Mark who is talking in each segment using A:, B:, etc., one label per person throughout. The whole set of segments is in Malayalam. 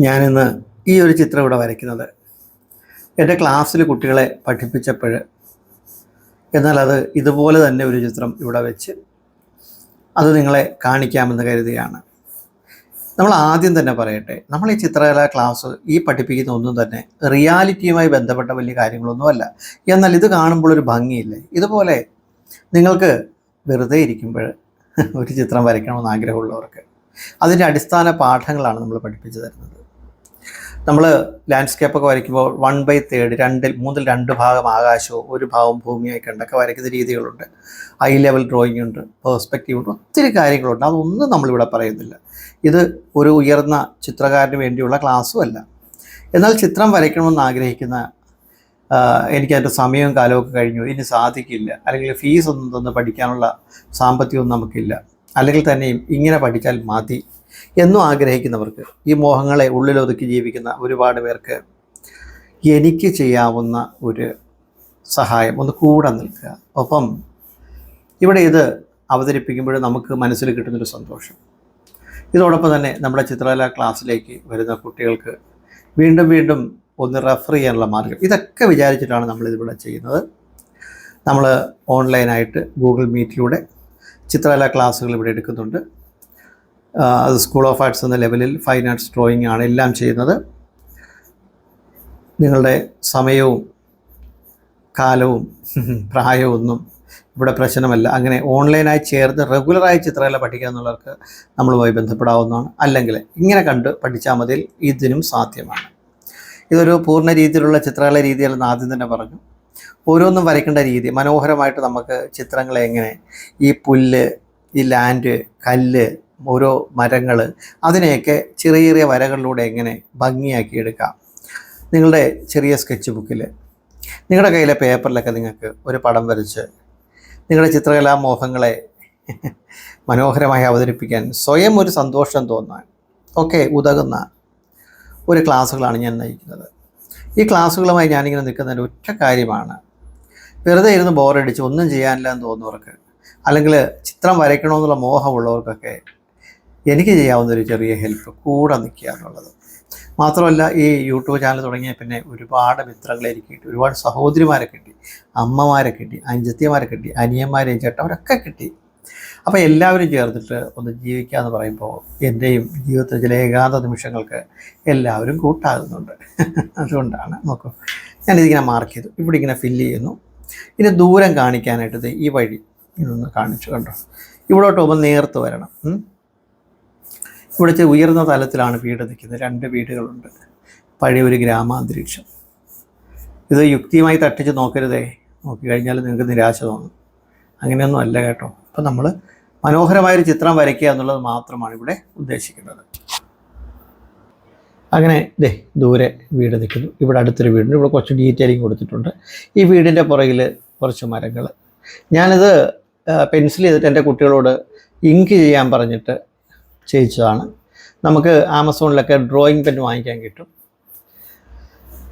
A: ഞാനിന്ന് ഈ ഒരു ചിത്രം ഇവിടെ വരയ്ക്കുന്നത് എൻ്റെ ക്ലാസ്സിൽ കുട്ടികളെ പഠിപ്പിച്ചപ്പോൾ, എന്നാൽ അത് ഇതുപോലെ തന്നെ ഒരു ചിത്രം ഇവിടെ വെച്ച് അത് നിങ്ങളെ കാണിക്കാമെന്ന് കരുതിയാണ്. നമ്മൾ ആദ്യം തന്നെ പറയട്ടെ, നമ്മൾ ഈ ചിത്രകലാ ക്ലാസ് പഠിപ്പിക്കുന്ന ഒന്നും തന്നെ റിയാലിറ്റിയുമായി ബന്ധപ്പെട്ട വലിയ കാര്യങ്ങളൊന്നുമല്ല. എന്നാൽ ഇത് കാണുമ്പോൾ ഒരു ഭംഗിയില്ലേ? ഇതുപോലെ നിങ്ങൾക്ക് വെറുതെ ഇരിക്കുമ്പോൾ ഒരു ചിത്രം വരയ്ക്കണമെന്ന് ആഗ്രഹമുള്ളവർക്ക് അതിൻ്റെ അടിസ്ഥാന പാഠങ്ങളാണ് നമ്മൾ പഠിപ്പിച്ചു തരുന്നത്. നമ്മൾ ലാൻഡ്സ്കേപ്പൊക്കെ വരയ്ക്കുമ്പോൾ 1/3 മൂന്നിൽ 2 ഭാഗം ആകാശവും 1 ഭാഗം ഭൂമിയായി കണ്ടൊക്കെ വരയ്ക്കുന്ന രീതികളുണ്ട്. ഹൈ ലെവൽ ഡ്രോയിങ് ഉണ്ട്, പെർസ്പെക്റ്റീവ് ഉണ്ട്, ഒത്തിരി കാര്യങ്ങളുണ്ട്. അതൊന്നും നമ്മളിവിടെ പറയുന്നില്ല. ഇത് ഒരു ഉയർന്ന ചിത്രകാരന് വേണ്ടിയുള്ള ക്ലാസ്സും അല്ല. എന്നാൽ ചിത്രം വരയ്ക്കണമെന്ന് ആഗ്രഹിക്കുന്ന എനിക്കതിൻ്റെ സമയവും കാലമൊക്കെ കഴിഞ്ഞു, ഇനി സാധിക്കില്ല, അല്ലെങ്കിൽ ഫീസൊന്നും തന്ന് പഠിക്കാനുള്ള സാമ്പത്തികമൊന്നും നമുക്കില്ല, അല്ലെങ്കിൽ തന്നെയും ഇങ്ങനെ പഠിച്ചാൽ മതി എന്നും ആഗ്രഹിക്കുന്നവർക്ക്, ഈ മോഹങ്ങളെ ഉള്ളിലൊതുക്കി ജീവിക്കുന്ന ഒരുപാട് പേർക്ക് എനിക്ക് ചെയ്യാവുന്ന ഒരു സഹായം, ഒന്ന് കൂടെ നിൽക്കുക. ഒപ്പം ഇവിടെ ഇത് അവതരിപ്പിക്കുമ്പോൾ നമുക്ക് മനസ്സിൽ കിട്ടുന്നൊരു സന്തോഷം. ഇതോടൊപ്പം തന്നെ നമ്മുടെ ചിത്രകലാ ക്ലാസ്സിലേക്ക് വരുന്ന കുട്ടികൾക്ക് വീണ്ടും വീണ്ടും ഒന്ന് റെഫർ ചെയ്യാനുള്ള മാർഗം, ഇതൊക്കെ വിചാരിച്ചിട്ടാണ് നമ്മളിതിവിടെ ചെയ്യുന്നത്. നമ്മൾ ഓൺലൈനായിട്ട് ഗൂഗിൾ മീറ്റിലൂടെ ചിത്രകലാ ക്ലാസ്സുകൾ ഇവിടെ എടുക്കുന്നുണ്ട്. അത് സ്കൂൾ ഓഫ് ആർട്സ് എന്ന ലെവലിൽ ഫൈൻ ആർട്സ് ഡ്രോയിങ് ആണ് എല്ലാം ചെയ്യുന്നത്. നിങ്ങളുടെ സമയവും കാലവും പ്രായവും ഒന്നും ഇവിടെ പ്രശ്നമല്ല. അങ്ങനെ ഓൺലൈനായി ചേർന്ന് റെഗുലറായി ചിത്രകല പഠിക്കുക എന്നുള്ളവർക്ക് നമ്മളുമായി ബന്ധപ്പെടാവുന്നതാണ്. അല്ലെങ്കിൽ ഇങ്ങനെ കണ്ട് പഠിച്ചാൽ മതി, ഇതിനും സാധ്യമാണ്. ഇതൊരു പൂർണ്ണ രീതിയിലുള്ള ചിത്രകല രീതിയാണെന്ന് ആദ്യം തന്നെ പറഞ്ഞു. ഓരോന്നും വരയ്ക്കേണ്ട രീതി മനോഹരമായിട്ട് നമുക്ക് ചിത്രങ്ങളെ എങ്ങനെ, ഈ പുല്ല്, ഈ ലാൻഡ്, കല്ല്, ഓരോ മരങ്ങൾ, അതിനെയൊക്കെ ചെറിയ ചെറിയ വരകളിലൂടെ എങ്ങനെ ഭംഗിയാക്കി എടുക്കാം. നിങ്ങളുടെ ചെറിയ സ്കെച്ച് ബുക്കിൽ, നിങ്ങളുടെ കയ്യിലെ പേപ്പറിലൊക്കെ നിങ്ങൾക്ക് ഒരു പടം വരച്ച് നിങ്ങളുടെ ചിത്രകലാ മോഹങ്ങളെ മനോഹരമായി അവതരിപ്പിക്കാൻ, സ്വയം ഒരു സന്തോഷം തോന്നാൻ ഒക്കെ ഉതകുന്ന ഒരു ക്ലാസ്സുകളാണ് ഞാൻ നയിക്കുന്നത്. ഈ ക്ലാസ്സുകളുമായി ഞാനിങ്ങനെ നിൽക്കുന്നതിൻ്റെ ഒറ്റ കാര്യമാണ്, വെറുതെ ഇരുന്ന് ബോറടിച്ച് ഒന്നും ചെയ്യാനില്ല എന്ന് തോന്നുന്നവർക്ക്, അല്ലെങ്കിൽ ചിത്രം വരയ്ക്കണമെന്നുള്ള മോഹമുള്ളവർക്കൊക്കെ എനിക്ക് ചെയ്യാവുന്നൊരു ചെറിയ ഹെൽപ്പ്, കൂടെ നിൽക്കുക എന്നുള്ളത്. മാത്രമല്ല, ഈ യൂട്യൂബ് ചാനൽ തുടങ്ങിയ പിന്നെ ഒരുപാട് മിത്രങ്ങളെ എനിക്ക് കിട്ടി, ഒരുപാട് സഹോദരിമാരെ കിട്ടി, അമ്മമാരെ കിട്ടി, അനുജത്തിമാരെ കിട്ടി, അനിയന്മാരെയും ചേട്ടന്മാരൊക്കെ കിട്ടി. അപ്പോൾ എല്ലാവരും ചേർന്നിട്ട് ഒന്ന് ജീവിക്കുക എന്ന് പറയുമ്പോൾ എൻ്റെയും ജീവിതത്തിൽ ചില ഏകാന്ത നിമിഷങ്ങൾക്ക് എല്ലാവരും കൂട്ടാകുന്നുണ്ട്. അതുകൊണ്ടാണ് നോക്കൂ, ഞാനിതിങ്ങനെ മാർക്ക് ചെയ്തു, ഇവിടെ ഇങ്ങനെ ഫില്ല് ചെയ്യുന്നു. ഇനി ദൂരം കാണിക്കാനായിട്ട് ഈ വഴി ഇതൊന്ന് കാണിച്ചു കണ്ടോ. ഇവിടോട്ട് പോകുമ്പോൾ നേർത്ത് വരണം. ഇവിടെ ഉയർന്ന തലത്തിലാണ് വീട് നിൽക്കുന്നത്. 2 വീടുകളുണ്ട്, പഴയ ഒരു ഗ്രാമാന്തരീക്ഷം. ഇത് യുക്തിയുമായി തട്ടിച്ച് നോക്കരുതേ, നോക്കിക്കഴിഞ്ഞാൽ നിങ്ങൾക്ക് നിരാശ തോന്നും. അങ്ങനെയൊന്നും അല്ല കേട്ടോ. അപ്പം നമ്മൾ മനോഹരമായൊരു ചിത്രം വരയ്ക്കുക എന്നുള്ളത് മാത്രമാണ് ഇവിടെ ഉദ്ദേശിക്കുന്നത്. അങ്ങനെ ദൂരെ വീട് നിൽക്കുന്നു, ഇവിടെ അടുത്തൊരു വീടുണ്ട്, ഇവിടെ കുറച്ച് ഡീറ്റെയിലിംഗ് കൊടുത്തിട്ടുണ്ട്. ഈ വീടിൻ്റെ പുറകിൽ കുറച്ച് മരങ്ങൾ. ഞാനിത് പെൻസിൽ ചെയ്തിട്ട് എൻ്റെ കുട്ടികളോട് ഇങ്ക് ചെയ്യാൻ പറഞ്ഞിട്ട് ചെയ്യിച്ചതാണ്. നമുക്ക് ആമസോണിലൊക്കെ ഡ്രോയിങ് പെൻ വാങ്ങിക്കാൻ കിട്ടും,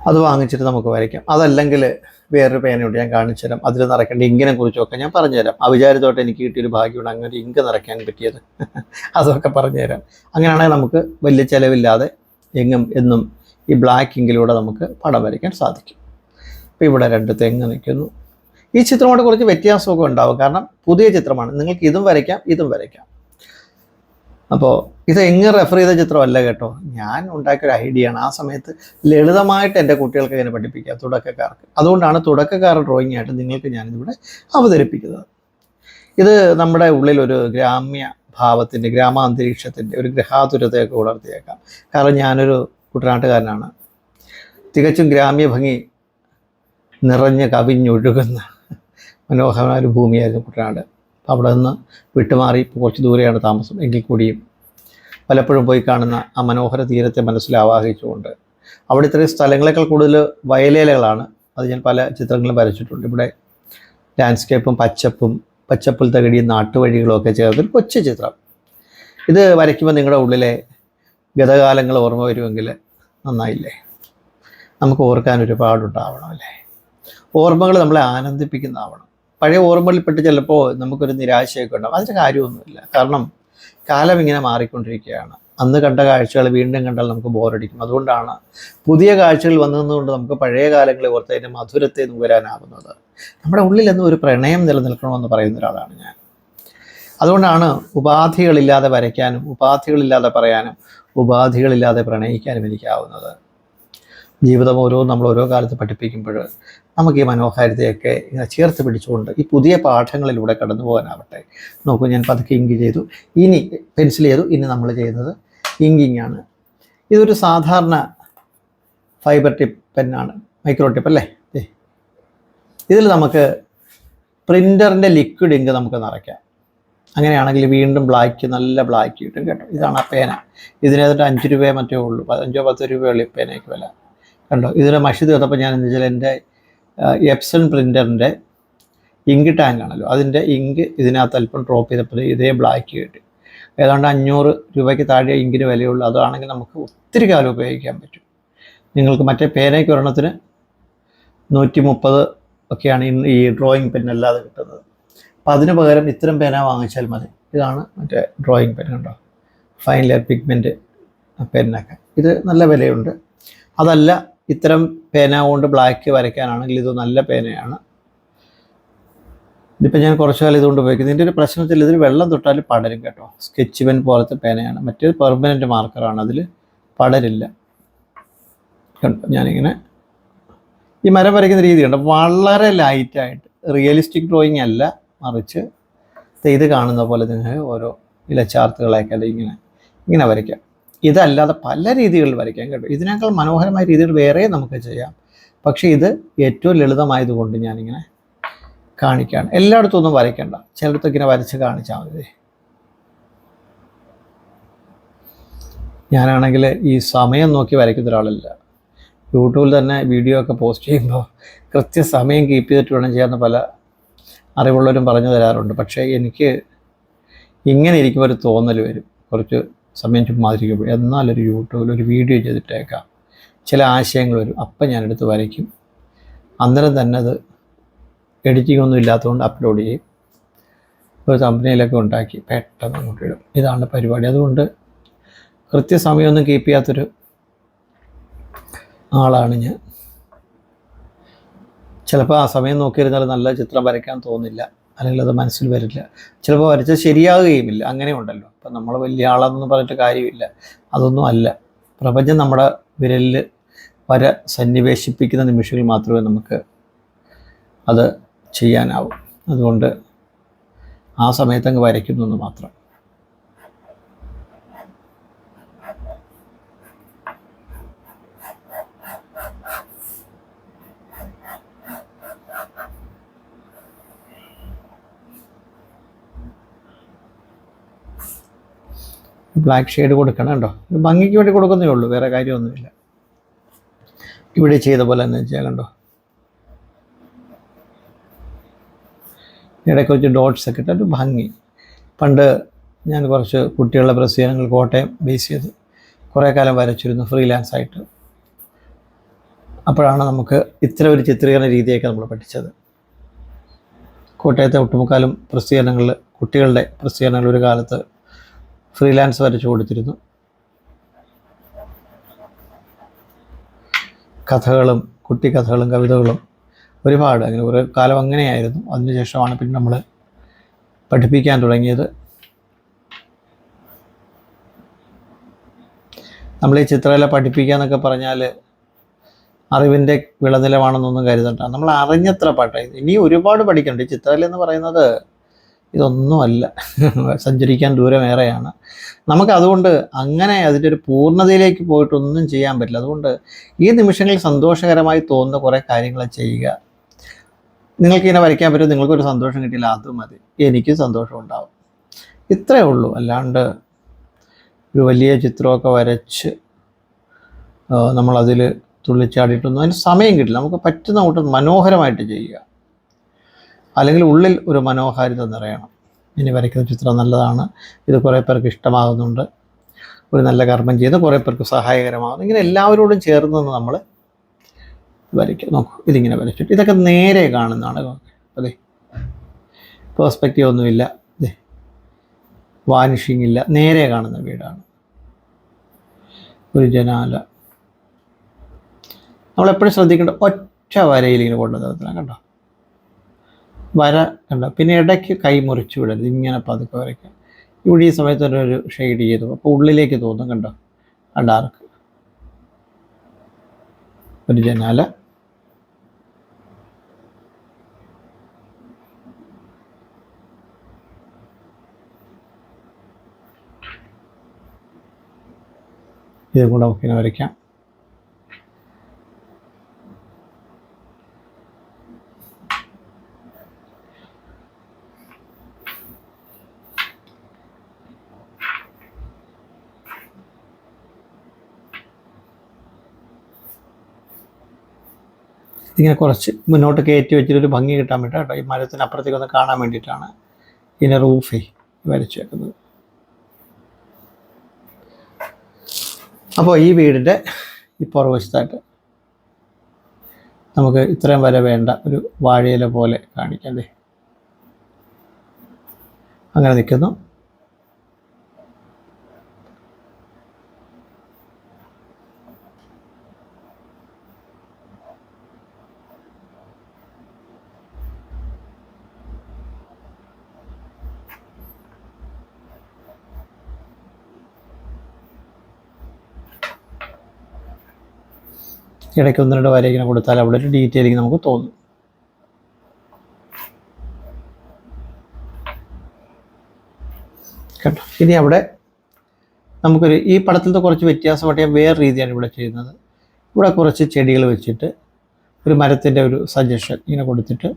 A: അത് വാങ്ങിച്ചിട്ട് നമുക്ക് വരയ്ക്കാം. അതല്ലെങ്കിൽ വേറൊരു പേനയുണ്ട്, ഞാൻ കാണിച്ചു തരാം. അതിൽ നിറയ്ക്കേണ്ട ഇങ്കിനെ കുറിച്ചൊക്കെ ഞാൻ പറഞ്ഞുതരാം. അവിചാരിതമായിട്ട് എനിക്ക് കിട്ടിയൊരു ഭാഗ്യമാണ് അങ്ങനെ ഇങ്ക് നിറയ്ക്കാൻ പറ്റിയത്. അതൊക്കെ പറഞ്ഞുതരാം. അങ്ങനെയാണെങ്കിൽ നമുക്ക് വലിയ ചിലവില്ലാതെ എന്നും ഈ ബ്ലാക്ക് ഇങ്കിലൂടെ നമുക്ക് പടം വരയ്ക്കാൻ സാധിക്കും. ഇപ്പോൾ ഇവിടെ 2 തെങ്ങ് നിൽക്കുന്നു. ഈ ചിത്രമോട് കുറച്ച് വ്യത്യാസമൊക്കെ ഉണ്ടാവും, കാരണം പുതിയ ചിത്രമാണ്. നിങ്ങൾക്ക് ഇതും വരയ്ക്കാം, ഇതും വരയ്ക്കാം. അപ്പോൾ ഇത് എങ്ങനെ റെഫർ ചെയ്ത ചിത്രമല്ല കേട്ടോ, ഞാൻ ഉണ്ടാക്കിയൊരു ഐഡിയ ആണ്. ആ സമയത്ത് ലളിതമായിട്ട് എൻ്റെ കുട്ടികൾക്ക് ഇങ്ങനെ പഠിപ്പിക്കുക, തുടക്കക്കാർക്ക്. അതുകൊണ്ടാണ് തുടക്കക്കാർ ഡ്രോയിങ് ആയിട്ട് നിങ്ങൾക്ക് ഞാനിതിവിടെ അവതരിപ്പിക്കുന്നത്. ഇത് നമ്മുടെ ഉള്ളിലൊരു ഗ്രാമ്യ ഭാവത്തിൻ്റെ, ഗ്രാമാന്തരീക്ഷത്തിൻ്റെ ഒരു ഗ്രഹാതുരതയൊക്കെ ഉണർത്തിയേക്കാം. കാരണം ഞാനൊരു കുട്ടനാട്ടുകാരനാണ്. തികച്ചും ഗ്രാമ്യ ഭംഗി നിറഞ്ഞ് കവിഞ്ഞൊഴുകുന്ന മനോഹരമായ ഒരു ഭൂമിയായിരുന്നു കുട്ടനാട്. അവിടെ നിന്ന് വിട്ടുമാറി ഇപ്പോൾ കുറച്ച് ദൂരെയാണ് താമസം. എങ്കിൽ കൂടിയും പലപ്പോഴും പോയി കാണുന്ന ആ മനോഹര തീരത്തെ മനസ്സിൽ ആവാഹിച്ചുകൊണ്ട്, അവിടെ ഇത്രയും സ്ഥലങ്ങളെക്കാൾ കൂടുതൽ വയലേലകളാണ്. അത് ഞാൻ പല ചിത്രങ്ങളും വരച്ചിട്ടുണ്ട്. ഇവിടെ ലാൻഡ്സ്കേപ്പും പച്ചപ്പിൽ തകടിയും നാട്ടുവഴികളും ഒക്കെ ചേർന്നൊരു കൊച്ചു ചിത്രം. ഇത് വരയ്ക്കുമ്പോൾ നിങ്ങളുടെ ഉള്ളിലെ ഗതകാലങ്ങൾ ഓർമ്മ വരുമെങ്കിൽ നന്നായില്ലേ? നമുക്ക് ഓർക്കാൻ ഒരുപാടുണ്ടാവണം അല്ലേ? ഓർമ്മകൾ നമ്മളെ ആനന്ദിപ്പിക്കുന്നതാവണം. പഴയ ഓർമ്മകളിൽപ്പെട്ട് ചിലപ്പോൾ നമുക്കൊരു നിരാശയൊക്കെ ഉണ്ടാകും. അതിൻ്റെ കാര്യമൊന്നുമില്ല, കാരണം കാലം ഇങ്ങനെ മാറിക്കൊണ്ടിരിക്കുകയാണ്. അന്ന് കണ്ട കാഴ്ചകൾ വീണ്ടും കണ്ടാൽ നമുക്ക് ബോറടിക്കും. അതുകൊണ്ടാണ് പുതിയ കാഴ്ചകൾ വന്നതുകൊണ്ട് നമുക്ക് പഴയ കാലങ്ങളെ ഓർത്ത് അതിൻ്റെ മധുരത്തെ നുകരാനാവുന്നത്. നമ്മുടെ ഉള്ളിലെന്നും ഒരു പ്രണയം നിലനിൽക്കണമെന്ന് പറയുന്ന ഒരാളാണ് ഞാൻ. അതുകൊണ്ടാണ് ഉപാധികളില്ലാതെ വരയ്ക്കാനും ഉപാധികളില്ലാതെ പറയാനും ഉപാധികളില്ലാതെ പ്രണയിക്കാനും എനിക്കാവുന്നത്. ജീവിതം നമ്മൾ ഓരോ കാലത്ത് പഠിപ്പിക്കുമ്പോൾ നമുക്ക് ഈ മനോഹാരിതയൊക്കെ ഇങ്ങനെ ചേർത്ത് പിടിച്ചുകൊണ്ട് ഈ പുതിയ പാഠങ്ങളിലൂടെ കടന്നു പോകാനാവട്ടെ. നോക്കൂ, ഞാൻ പതുക്കെ ഇങ്ക് ചെയ്തു, ഇനി പെൻസിൽ ചെയ്തു. ഇനി നമ്മൾ ചെയ്യുന്നത് ഇങ്കിങ് ആണ്. ഇതൊരു സാധാരണ ഫൈബർ ടിപ്പ് പെന്നാണ്, മൈക്രോ ടിപ്പ് അല്ലേ. ഇതിൽ നമുക്ക് പ്രിൻ്ററിൻ്റെ ലിക്വിഡ് ഇങ്ക് നമുക്ക് നിറയ്ക്കാം. അങ്ങനെയാണെങ്കിൽ വീണ്ടും ബ്ലാക്ക്, നല്ല ബ്ലാക്ക് കിട്ടും കേട്ടോ. ഇതാണ് ആ പേന. ഇതിനേതിട്ട് 5 രൂപയെ മറ്റേ ഉള്ളൂ, 5-10 രൂപയുള്ളൂ പേനയ്ക്ക് വില. കണ്ടോ, ഇതിൽ മഷി തീർത്തപ്പോൾ ഞാൻ എന്താ വെച്ചാൽ എൻ്റെ എപ്സൺ പ്രിൻ്ററിൻ്റെ ഇങ്ക് ടാങ്ക് ആണല്ലോ, അതിൻ്റെ ഇങ്ക് ഇതിനകത്ത് അല്പം ഡ്രോപ്പ് ചെയ്തപ്പോൾ ഇതേ ബ്ലാക്ക് കിട്ടി. ഏതാണ്ട് 500 രൂപയ്ക്ക് താഴെ ഇങ്കിന് വിലയുള്ളൂ. അതാണെങ്കിൽ നമുക്ക് ഒത്തിരി കാലം ഉപയോഗിക്കാൻ പറ്റും. നിങ്ങൾക്ക് മറ്റേ പേനയ്ക്ക് ഒരെണ്ണത്തിന് 130 ഒക്കെയാണ് ഈ ഡ്രോയിങ് പെന്നല്ലാതെ കിട്ടുന്നത്. അപ്പം അതിന് പകരം ഇത്തരം പേന വാങ്ങിച്ചാൽ മതി. ഇതാണ് മറ്റേ ഡ്രോയിങ് പെൻ, കണ്ടോ, ഫൈൻ ലെയർ പിഗ്മെൻറ്റ് പെന്നൊക്കെ. ഇത് നല്ല വിലയുണ്ട്. അതല്ല, ഇത്തരം പേന കൊണ്ട് ബ്ലാക്ക് വരയ്ക്കാനാണെങ്കിൽ ഇത് നല്ല പേനയാണ്. ഇതിപ്പോൾ ഞാൻ കുറച്ച് കാലം ഇതുകൊണ്ട് ഉപയോഗിക്കുന്നത്. ഇതിൻ്റെ ഒരു പ്രശ്നത്തിൽ ഇതിൽ വെള്ളം തൊട്ടാൽ പടരും കേട്ടോ. സ്കെച്ച് പെൻ പോലത്തെ പേനയാണ്. മറ്റേത് പെർമനൻറ്റ് മാർക്കറാണ്, അതിൽ പടരില്ല. കണ്ടോ, ഞാനിങ്ങനെ ഈ മരം വരയ്ക്കുന്ന രീതി കണ്ടോ, വളരെ ലൈറ്റായിട്ട്. റിയലിസ്റ്റിക് ഡ്രോയിങ് അല്ല, മറിച്ച് ഇത് കാണുന്ന പോലെ നിങ്ങൾക്ക് ഓരോ ഇലച്ചാർത്തുകളൊക്കെ ഇങ്ങനെ വരയ്ക്കാം. ഇതല്ലാതെ പല രീതികളിൽ വരയ്ക്കാം കേട്ടോ. ഇതിനേക്കാൾ മനോഹരമായ രീതികൾ വേറെ നമുക്ക് ചെയ്യാം. പക്ഷേ ഇത് ഏറ്റവും ലളിതമായതുകൊണ്ട് ഞാനിങ്ങനെ കാണിക്കുകയാണ്. എല്ലായിടത്തും ഒന്നും വരയ്ക്കണ്ട, ചിലയിടത്തും ഇങ്ങനെ വരച്ച് കാണിച്ചാൽ മതി. ഞാനാണെങ്കിൽ ഈ സമയം നോക്കി വരയ്ക്കുന്ന ഒരാളല്ല. യൂട്യൂബിൽ തന്നെ വീഡിയോ ഒക്കെ പോസ്റ്റ് ചെയ്യുമ്പോൾ കൃത്യസമയം കീപ്പ് ചെയ്തിട്ട് വേണം ചെയ്യാമെന്ന് പല അറിവുള്ളവരും പറഞ്ഞു തരാറുണ്ട്. പക്ഷേ എനിക്ക് ഇങ്ങനെ ഇരിക്കുമ്പോൾ ഒരു തോന്നൽ വരും, കുറച്ച് സമയം ചുമ്മാതിരിക്കുമ്പോൾ എന്നാലൊരു യൂട്യൂബിൽ ഒരു വീഡിയോ ചെയ്തിട്ടേക്കാം, ചില ആശയങ്ങൾ വരും. അപ്പം ഞാനെടുത്ത് വരയ്ക്കും. അന്നേരം തന്നെ അത് എഡിറ്റിംഗ് ഒന്നും ഇല്ലാത്തതുകൊണ്ട് അപ്ലോഡ് ചെയ്യും. ഒരു തമ്പനെയിലൊക്കെ ഉണ്ടാക്കി പെട്ടെന്ന് അങ്ങോട്ട് ഇടും. ഇതാണ് പരിപാടി. അതുകൊണ്ട് കൃത്യസമയമൊന്നും കീപ്പ് ചെയ്യാത്തൊരു ആളാണ് ഞാൻ. ചിലപ്പോൾ ആ സമയം നോക്കിയിരുന്നാൽ നല്ല ചിത്രം വരയ്ക്കാൻ തോന്നില്ല, അല്ലെങ്കിൽ അത് മനസ്സിൽ വരില്ല. ചിലപ്പോൾ വരച്ചാൽ ശരിയാകുകയുമില്ല. അങ്ങനെ ഉണ്ടല്ലോ. അപ്പം നമ്മൾ വലിയ ആളാണെന്ന് പറഞ്ഞിട്ട് കാര്യമില്ല. അതൊന്നും അല്ല. പ്രപഞ്ചം നമ്മുടെ വിരലിൽ വര സന്നിവേശിപ്പിക്കുന്ന നിമിഷങ്ങൾ മാത്രമേ നമുക്ക് അത് ചെയ്യാനാവും. അതുകൊണ്ട് ആ സമയത്തങ്ങ് വരയ്ക്കുന്നു മാത്രം. ബ്ലാക്ക് ഷെയ്ഡ് കൊടുക്കണം കേട്ടോ. ഇത് ഭംഗിക്ക് വേണ്ടി കൊടുക്കുന്നേ ഉള്ളൂ, വേറെ കാര്യമൊന്നുമില്ല. ഇവിടെ ചെയ്ത പോലെ തന്നെ ചെയ്യാൻ കണ്ടോ. ഇടയ്ക്ക് വെച്ച് ഡോട്ട്സ് ഒക്കെ ഇട്ടൊരു ഭംഗി. പണ്ട് ഞാൻ കുറച്ച് കുട്ടികളുടെ പ്രസിദ്ധീകരണങ്ങൾ കോട്ടയം ബേസ് ചെയ്ത് കുറേ കാലം വരച്ചിരുന്നു ഫ്രീലാൻസ് ആയിട്ട്. അപ്പോഴാണ് നമുക്ക് ഇത്തരം ഒരു ചിത്രീകരണ രീതിയൊക്കെ നമ്മൾ പഠിച്ചത്. കോട്ടയത്തെ ഒട്ടുമുക്കാലും പ്രസിദ്ധീകരണങ്ങളിൽ, കുട്ടികളുടെ പ്രസിദ്ധീകരണങ്ങൾ ഒരു കാലത്ത് ഫ്രീലാൻസ് വരച്ചു കൊടുത്തിരുന്നു. കഥകളും കുട്ടിക്കഥകളും കവിതകളും ഒരുപാട്, അങ്ങനെ ഒരു കാലം അങ്ങനെയായിരുന്നു. അതിനുശേഷമാണ് പിന്നെ നമ്മൾ പഠിപ്പിക്കാൻ തുടങ്ങിയത്. നമ്മൾ ഈ ചിത്രകല പഠിപ്പിക്കുക എന്നൊക്കെ പറഞ്ഞാൽ അറിവിൻ്റെ വിളനിലമാണെന്നൊന്നും കരുതണ്ട. നമ്മൾ അറിഞ്ഞത്ര പാട്ട് ഇനി ഒരുപാട് പഠിക്കണ്ട. ഈ ചിത്രകല എന്ന് പറയുന്നത് ഇതൊന്നുമല്ല, സഞ്ചരിക്കാൻ ദൂരമേറെയാണ്. നമുക്കതുകൊണ്ട് അങ്ങനെ അതിൻ്റെ ഒരു പൂർണ്ണതയിലേക്ക് പോയിട്ടൊന്നും ചെയ്യാൻ പറ്റില്ല. അതുകൊണ്ട് ഈ നിമിഷങ്ങളിൽ സന്തോഷകരമായി തോന്നുന്ന കുറേ കാര്യങ്ങൾ ചെയ്യുക. നിങ്ങൾക്കിങ്ങനെ വരയ്ക്കാൻ പറ്റും, നിങ്ങൾക്കൊരു സന്തോഷം കിട്ടിയില്ല, അത് മതി, എനിക്കും സന്തോഷം ഉണ്ടാവും. ഇത്രയേ ഉള്ളൂ. അല്ലാണ്ട് ഒരു വലിയ ചിത്രമൊക്കെ വരച്ച് നമ്മളതിൽ തുള്ളിച്ചാടിയിട്ടൊന്നും അതിന് സമയം കിട്ടില്ല. നമുക്ക് പറ്റുന്ന കൂട്ട് മനോഹരമായിട്ട് ചെയ്യുക, അല്ലെങ്കിൽ ഉള്ളിൽ ഒരു മനോഹാരിത നിറയണം. ഇനി വരയ്ക്കുന്ന ചിത്രം നല്ലതാണ്, ഇത് കുറേ പേർക്ക് ഇഷ്ടമാകുന്നുണ്ട്, ഒരു നല്ല കർമ്മം ചെയ്ത് കുറേ പേർക്ക് സഹായകരമാകുന്നു, ഇങ്ങനെ എല്ലാവരോടും ചേർന്ന് നമ്മൾ വരയ്ക്കുക. നോക്കൂ, ഇതിങ്ങനെ വരച്ചിട്ട് ഇതൊക്കെ നേരെ കാണുന്നതാണ്. അതെ, പെർസ്പെക്റ്റീവ് ഒന്നുമില്ല, വാനിഷിങ് ഇല്ല, നേരെ കാണുന്ന വീടാണ്. ഒരു ജനാല. നമ്മളെപ്പോഴും ശ്രദ്ധിക്കേണ്ട ഒറ്റ വരയിൽ ഇങ്ങനെ കൊണ്ടു നിർത്തണം കേട്ടോ. വര കണ്ടോ. പിന്നെ ഇടയ്ക്ക് കൈ മുറിച്ച് വിടരുത്, ഇങ്ങനെ പതുക്കെ വരയ്ക്കുക. ഇവിടെ ഈ സമയത്ത് ഒരു ഷെയ്ഡ് ചെയ്തു, അപ്പോൾ ഉള്ളിലേക്ക് തോന്നും കണ്ടോ ആ ഡാർക്ക്. ഒരു ജനാല. ഇതും കൂടെ നമുക്കിങ്ങനെ വരയ്ക്കാം. ഇങ്ങനെ കുറച്ച് മുന്നോട്ട് കയറ്റി വെച്ചിട്ടൊരു ഭംഗി കിട്ടാൻ വേണ്ടി കേട്ടോ. ഈ മരത്തിന് അപ്പുറത്തേക്കൊന്ന് കാണാൻ വേണ്ടിയിട്ടാണ് ഇതിനെ റൂഫേ വരച്ച് വെക്കുന്നത്. അപ്പോൾ ഈ വീടിൻ്റെ ഈ പുറകുവശത്തായിട്ട് നമുക്ക് ഇത്രയും വരെ വേണ്ട ഒരു വാഴയില പോലെ കാണിക്കാം. അങ്ങനെ നിൽക്കുന്നു. ഇടയ്ക്ക് 1-2 വര ഇങ്ങനെ കൊടുത്താൽ അവിടെ ഒരു ഡീറ്റെയിലിങ് നമുക്ക് തോന്നും. കേട്ടോ. ഇനി അവിടെ നമുക്കൊരു ഈ പടത്തിലത്തെ കുറച്ച് വ്യത്യാസമായിട്ട് ഞാൻ വേറെ രീതിയാണ് ഇവിടെ ചെയ്യുന്നത്. ഇവിടെ കുറച്ച് ചെടികൾ വെച്ചിട്ട് ഒരു മരത്തിൻ്റെ ഒരു സജഷൻ ഇങ്ങനെ കൊടുത്തിട്ട്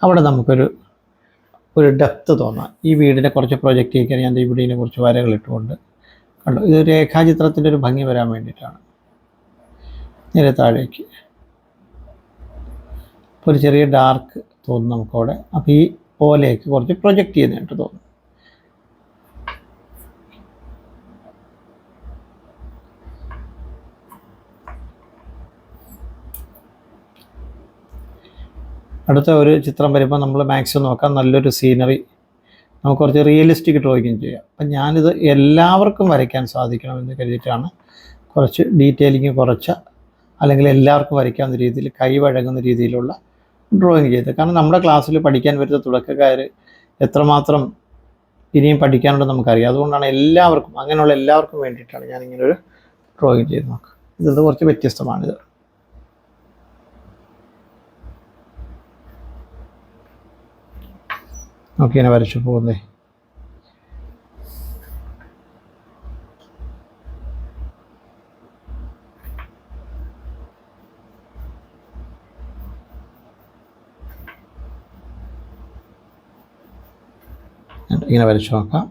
A: അവിടെ നമുക്കൊരു ഡെപ്ത് തോന്നാം. ഈ വീടിനെ കുറച്ച് പ്രൊജക്റ്റ് ചെയ്യിക്കാൻ ഞാൻ ഇവിടെ ഇതിനെ കുറച്ച് വരകൾ ഇട്ടുകൊണ്ട് കണ്ടോ. ഇത് രേഖാചിത്രത്തിൻ്റെ ഒരു ഭംഗി വരാൻ വേണ്ടിയിട്ടാണ്. നേരെ താഴേക്ക് ഒരു ചെറിയ ഡാർക്ക് തോന്നും നമുക്കവിടെ. അപ്പോൾ ഈ ഓലയൊക്കെ കുറച്ച് പ്രൊജക്റ്റ് ചെയ്യുന്നതായിട്ട് തോന്നും. അടുത്ത ഒരു ചിത്രം വരുമ്പോൾ നമ്മൾ മാക്സിമം നോക്കാം നല്ലൊരു സീനറി, നമുക്ക് കുറച്ച് റിയലിസ്റ്റിക് ഡ്രോയിങ് ചെയ്യാം. അപ്പം ഞാനിത് എല്ലാവർക്കും വരയ്ക്കാൻ സാധിക്കണമെന്ന് കരുതിയിട്ടാണ് കുറച്ച് ഡീറ്റെയിലിങ് കുറച്ച, അല്ലെങ്കിൽ എല്ലാവർക്കും വരയ്ക്കാവുന്ന രീതിയിൽ കൈ വഴങ്ങുന്ന രീതിയിലുള്ള ഡ്രോയിങ് ചെയ്തത്. കാരണം നമ്മുടെ ക്ലാസ്സിൽ പഠിക്കാൻ വരുന്ന തുടക്കക്കാർ എത്രമാത്രം ഇനിയും പഠിക്കാനുണ്ടെന്ന് നമുക്കറിയാം. അതുകൊണ്ടാണ് എല്ലാവർക്കും, അങ്ങനെയുള്ള എല്ലാവർക്കും വേണ്ടിയിട്ടാണ് ഞാനിങ്ങനെ ഒരു ഡ്രോയിങ് ചെയ്ത് നോക്കുക. ഇത് കുറച്ച് വ്യത്യസ്തമാണിത്. ഓക്കെ, ഇങ്ങനെ വരച്ചു പോകുന്നേ. ഇങ്ങനെ വരച്ചു നോക്കാം.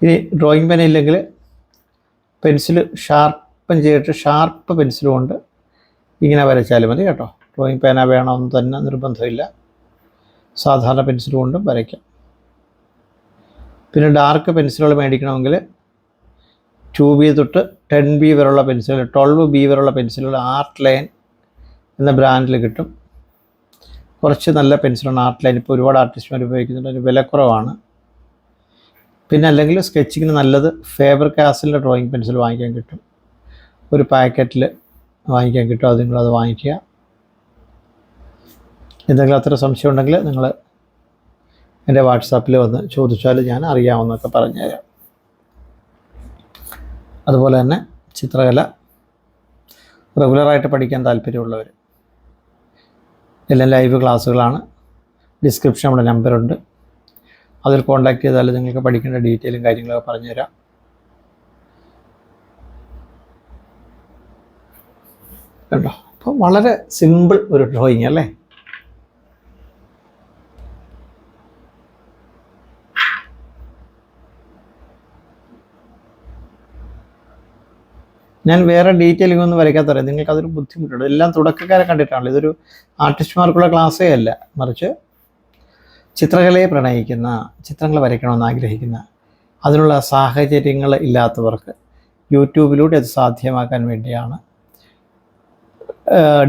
A: ഇനി ഡ്രോയിങ് പെൻ ഇല്ലെങ്കിൽ പെൻസിൽ ഷാർപ്പൻ ചെയ്തിട്ട് ഷാർപ്പ് പെൻസിൽ കൊണ്ട് ഇങ്ങനെ വരച്ചാലും മതി കേട്ടോ. ഡ്രോയിങ് പേന വേണമെന്ന് തന്നെ നിർബന്ധമില്ല, സാധാരണ പെൻസിൽ കൊണ്ടും വരയ്ക്കാം. പിന്നെ ഡാർക്ക് പെൻസിലുകൾ മേടിക്കണമെങ്കിൽ 2B തൊട്ട് 10B വരെയുള്ള പെൻസിലുകൾ, 12B വരെയുള്ള പെൻസിലുകൾ ആർട്ട് ലൈൻ എന്ന ബ്രാൻഡിൽ കിട്ടും. കുറച്ച് നല്ല പെൻസിലാണ് ആർട്ട് ലൈൻ. ഇപ്പോൾ ഒരുപാട് ആർട്ടിസ്റ്റ്മാർ ഉപയോഗിക്കുന്നുണ്ട്, അതിന് വിലക്കുറവാണ്. പിന്നെ അല്ലെങ്കിൽ സ്കെച്ചിങ്ങിന് നല്ലത് ഫേബർ കാസലിൻ്റെ ഡ്രോയിങ് പെൻസിൽ വാങ്ങിക്കാൻ കിട്ടും, ഒരു പാക്കറ്റിൽ വാങ്ങിക്കാൻ കിട്ടും. അത് നിങ്ങളത് വാങ്ങിക്കുക. എന്തെങ്കിലും അത്ര സംശയം ഉണ്ടെങ്കിൽ നിങ്ങൾ എൻ്റെ വാട്സാപ്പിൽ വന്ന് ചോദിച്ചാൽ ഞാൻ അറിയാവുന്നതൊക്കെ പറഞ്ഞുതരാം. അതുപോലെ തന്നെ ചിത്രകല റെഗുലറായിട്ട് പഠിക്കാൻ താല്പര്യമുള്ളവർ എല്ലാം ലൈവ് ക്ലാസ്സുകളാണ്. ഡിസ്ക്രിപ്ഷൻ നമ്മുടെ നമ്പറുണ്ട്, അതിൽ കോൺടാക്ട് ചെയ്താൽ നിങ്ങൾക്ക് പഠിക്കേണ്ട ഡീറ്റെയിലും കാര്യങ്ങളൊക്കെ പറഞ്ഞുതരാം. കേട്ടോ. അപ്പോൾ വളരെ സിമ്പിൾ ഒരു ഡ്രോയിങ് അല്ലേ. ഞാൻ വേറെ ഡീറ്റെയിലിംഗ് ഒന്നും വരയ്ക്കാത്തറിയാം, നിങ്ങൾക്ക് അതൊരു ബുദ്ധിമുട്ടുണ്ട്. എല്ലാം തുടക്കക്കാരെ കണ്ടിട്ടാണല്ലോ. ഇതൊരു ആർട്ടിസ്റ്റ്മാർക്കുള്ള ക്ലാസ്സേ അല്ല, മറിച്ച് ചിത്രകലയെ പ്രണയിക്കുന്ന, ചിത്രങ്ങൾ വരയ്ക്കണമെന്ന് ആഗ്രഹിക്കുന്ന, അതിനുള്ള സാഹചര്യങ്ങൾ ഇല്ലാത്തവർക്ക് യൂട്യൂബിലൂടെ അത് സാധ്യമാക്കാൻ വേണ്ടിയാണ്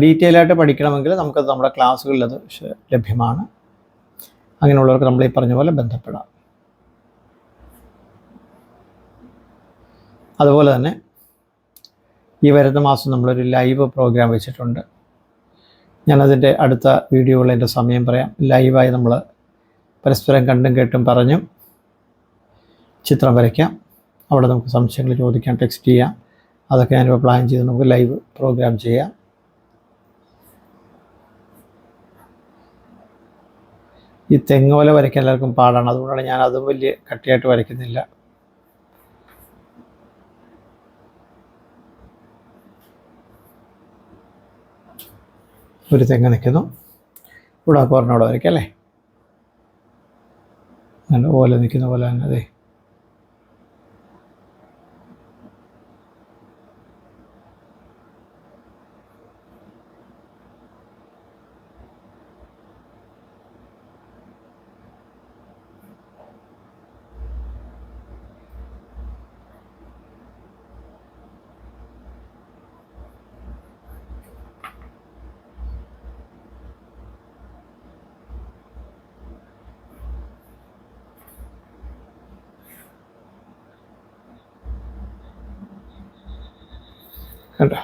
A: ഡീറ്റെയിൽ ആയിട്ട് പഠിക്കണമെങ്കിൽ നമുക്കത് നമ്മുടെ ക്ലാസ്സുകളിൽ അത് ലഭ്യമാണ്. അങ്ങനെയുള്ളവർക്ക് നമ്മൾ ഈ പറഞ്ഞ പോലെ ബന്ധപ്പെടാം. അതുപോലെ തന്നെ ഈ വരുന്ന മാസം നമ്മളൊരു ലൈവ് പ്രോഗ്രാം വെച്ചിട്ടുണ്ട്. ഞാനതിൻ്റെ അടുത്ത വീഡിയോകളിൽ എൻ്റെ സമയം പറയാം. ലൈവായി നമ്മൾ പരസ്പരം കണ്ടും കേട്ടും പറഞ്ഞും ചിത്രം വരയ്ക്കാം. അവിടെ നമുക്ക് സംശയങ്ങൾ ചോദിക്കാം, ടെക്സ്റ്റ് ചെയ്യാം. അതൊക്കെ ഞാനിപ്പോൾ പ്ലാൻ ചെയ്ത് നമുക്ക് ലൈവ് പ്രോഗ്രാം ചെയ്യാം. ഈ തെങ്ങോല വരയ്ക്കാൻ എല്ലാവർക്കും പാടാണ്. അതുകൊണ്ടാണ് ഞാൻ അതും വലിയ കട്ടിയായിട്ട് വരയ്ക്കുന്നില്ല. ഒരു തെങ്ങ് നിൽക്കുന്നു. ഇവിടെ കോർണോടെ വരയ്ക്കാം അല്ലേ. അങ്ങനെ ഓല നിൽക്കുന്ന പോലെ തന്നെ അതെ. കണ്ടോ?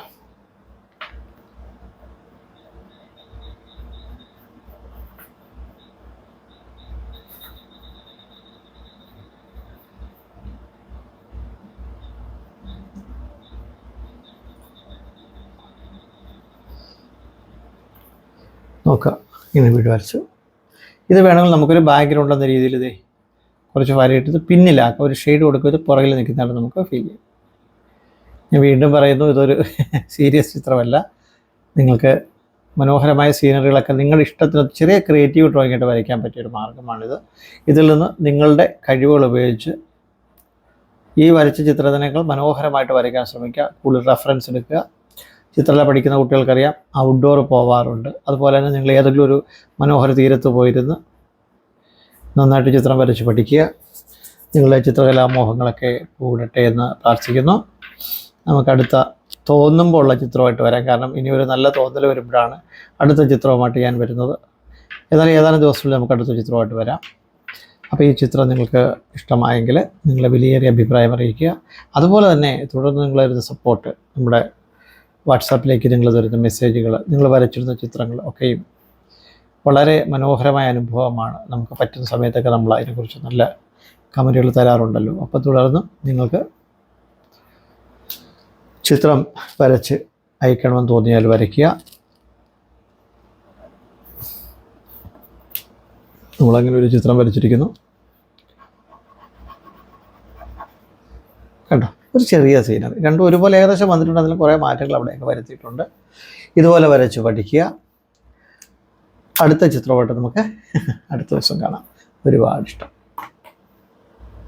A: നോക്കുക, ഇങ്ങനെ വീട് വരച്ചു. ഇത് വേണമെങ്കിൽ നമുക്കൊരു ബാക്ക്ഗ്രൗണ്ട് എന്ന രീതിയിൽ ഇതേ കുറച്ച് വരയിട്ടത് പിന്നിലാക്കാം, ഒരു ഷെയ്ഡ് കൊടുക്കുക. ഇത് പുറകിൽ നിൽക്കുന്നതാണ് നമുക്ക് ഫീൽ ചെയ്യും. ഞാൻ വീണ്ടും പറയുന്നു, ഇതൊരു സീരിയസ് ചിത്രമല്ല. നിങ്ങൾക്ക് മനോഹരമായ സീനറികളൊക്കെ നിങ്ങളുടെ ഇഷ്ടത്തിന് ചെറിയ ക്രിയേറ്റീവ് ഡ്രോയിങ് ആയിട്ട് വരയ്ക്കാൻ പറ്റിയൊരു മാർഗ്ഗമാണിത്. ഇതിൽ നിന്ന് നിങ്ങളുടെ കഴിവുകൾ ഉപയോഗിച്ച് ഈ വരച്ച ചിത്രത്തിനേക്കാൾ മനോഹരമായിട്ട് വരയ്ക്കാൻ ശ്രമിക്കുക. കൂടുതൽ റെഫറൻസ് എടുക്കുക. ചിത്രകല പഠിക്കുന്ന കുട്ടികൾക്കറിയാം, ഔട്ട്ഡോർ പോവാറുണ്ട്. അതുപോലെ തന്നെ നിങ്ങൾ ഏതെങ്കിലും ഒരു മനോഹര തീരത്ത് പോയിരുന്ന് നന്നായിട്ട് ചിത്രം വരച്ച് പഠിക്കുക. നിങ്ങളുടെ ചിത്രകലാമോഹങ്ങളൊക്കെ കൂടട്ടെ എന്ന് പ്രാർത്ഥിക്കുന്നു. നമുക്കടുത്ത തോന്നുമ്പോൾ ഉള്ള ചിത്രമായിട്ട് വരാം. കാരണം ഇനി ഒരു നല്ല തോന്നൽ വരുമ്പോഴാണ് അടുത്ത ചിത്രവുമായിട്ട് ഞാൻ വരുന്നത്. ഏതാനും ദിവസങ്ങളിൽ നമുക്ക് അടുത്ത ചിത്രമായിട്ട് വരാം. അപ്പോൾ ഈ ചിത്രം നിങ്ങൾക്ക് ഇഷ്ടമായെങ്കിൽ നിങ്ങളെ വിലയേറിയ അഭിപ്രായം അറിയിക്കുക. അതുപോലെ തന്നെ തുടർന്ന് നിങ്ങൾ തരുന്ന സപ്പോർട്ട്, നമ്മുടെ വാട്സാപ്പിലേക്ക് നിങ്ങൾ തരുന്ന മെസ്സേജുകൾ, നിങ്ങൾ വരച്ചിരുന്ന ചിത്രങ്ങൾ ഒക്കെയും വളരെ മനോഹരമായ അനുഭവമാണ്. നമുക്ക് പറ്റുന്ന സമയത്തൊക്കെ നമ്മൾ അതിനെക്കുറിച്ച് നല്ല കമൻറ്റുകൾ തരാറുണ്ടല്ലോ. അപ്പോൾ തുടർന്ന് നിങ്ങൾക്ക് ചിത്രം വരച്ച് അയക്കണമെന്ന് തോന്നിയാൽ വരയ്ക്കുക. നമ്മളങ്ങനെ ഒരു ചിത്രം വരച്ചിരിക്കുന്നു. കണ്ടോ? ഒരു ചെറിയ സീനറി. രണ്ടും ഒരുപോലെ ഏകദേശം വന്നിട്ടുണ്ട്. അതിൽ കുറേ മാറ്റങ്ങൾ അവിടെയൊക്കെ വരുത്തിയിട്ടുണ്ട്. ഇതുപോലെ വരച്ച് പഠിക്കുക. അടുത്ത ചിത്രമായിട്ട് നമുക്ക് അടുത്ത ദിവസം കാണാം. ഒരുപാട് ഇഷ്ടം.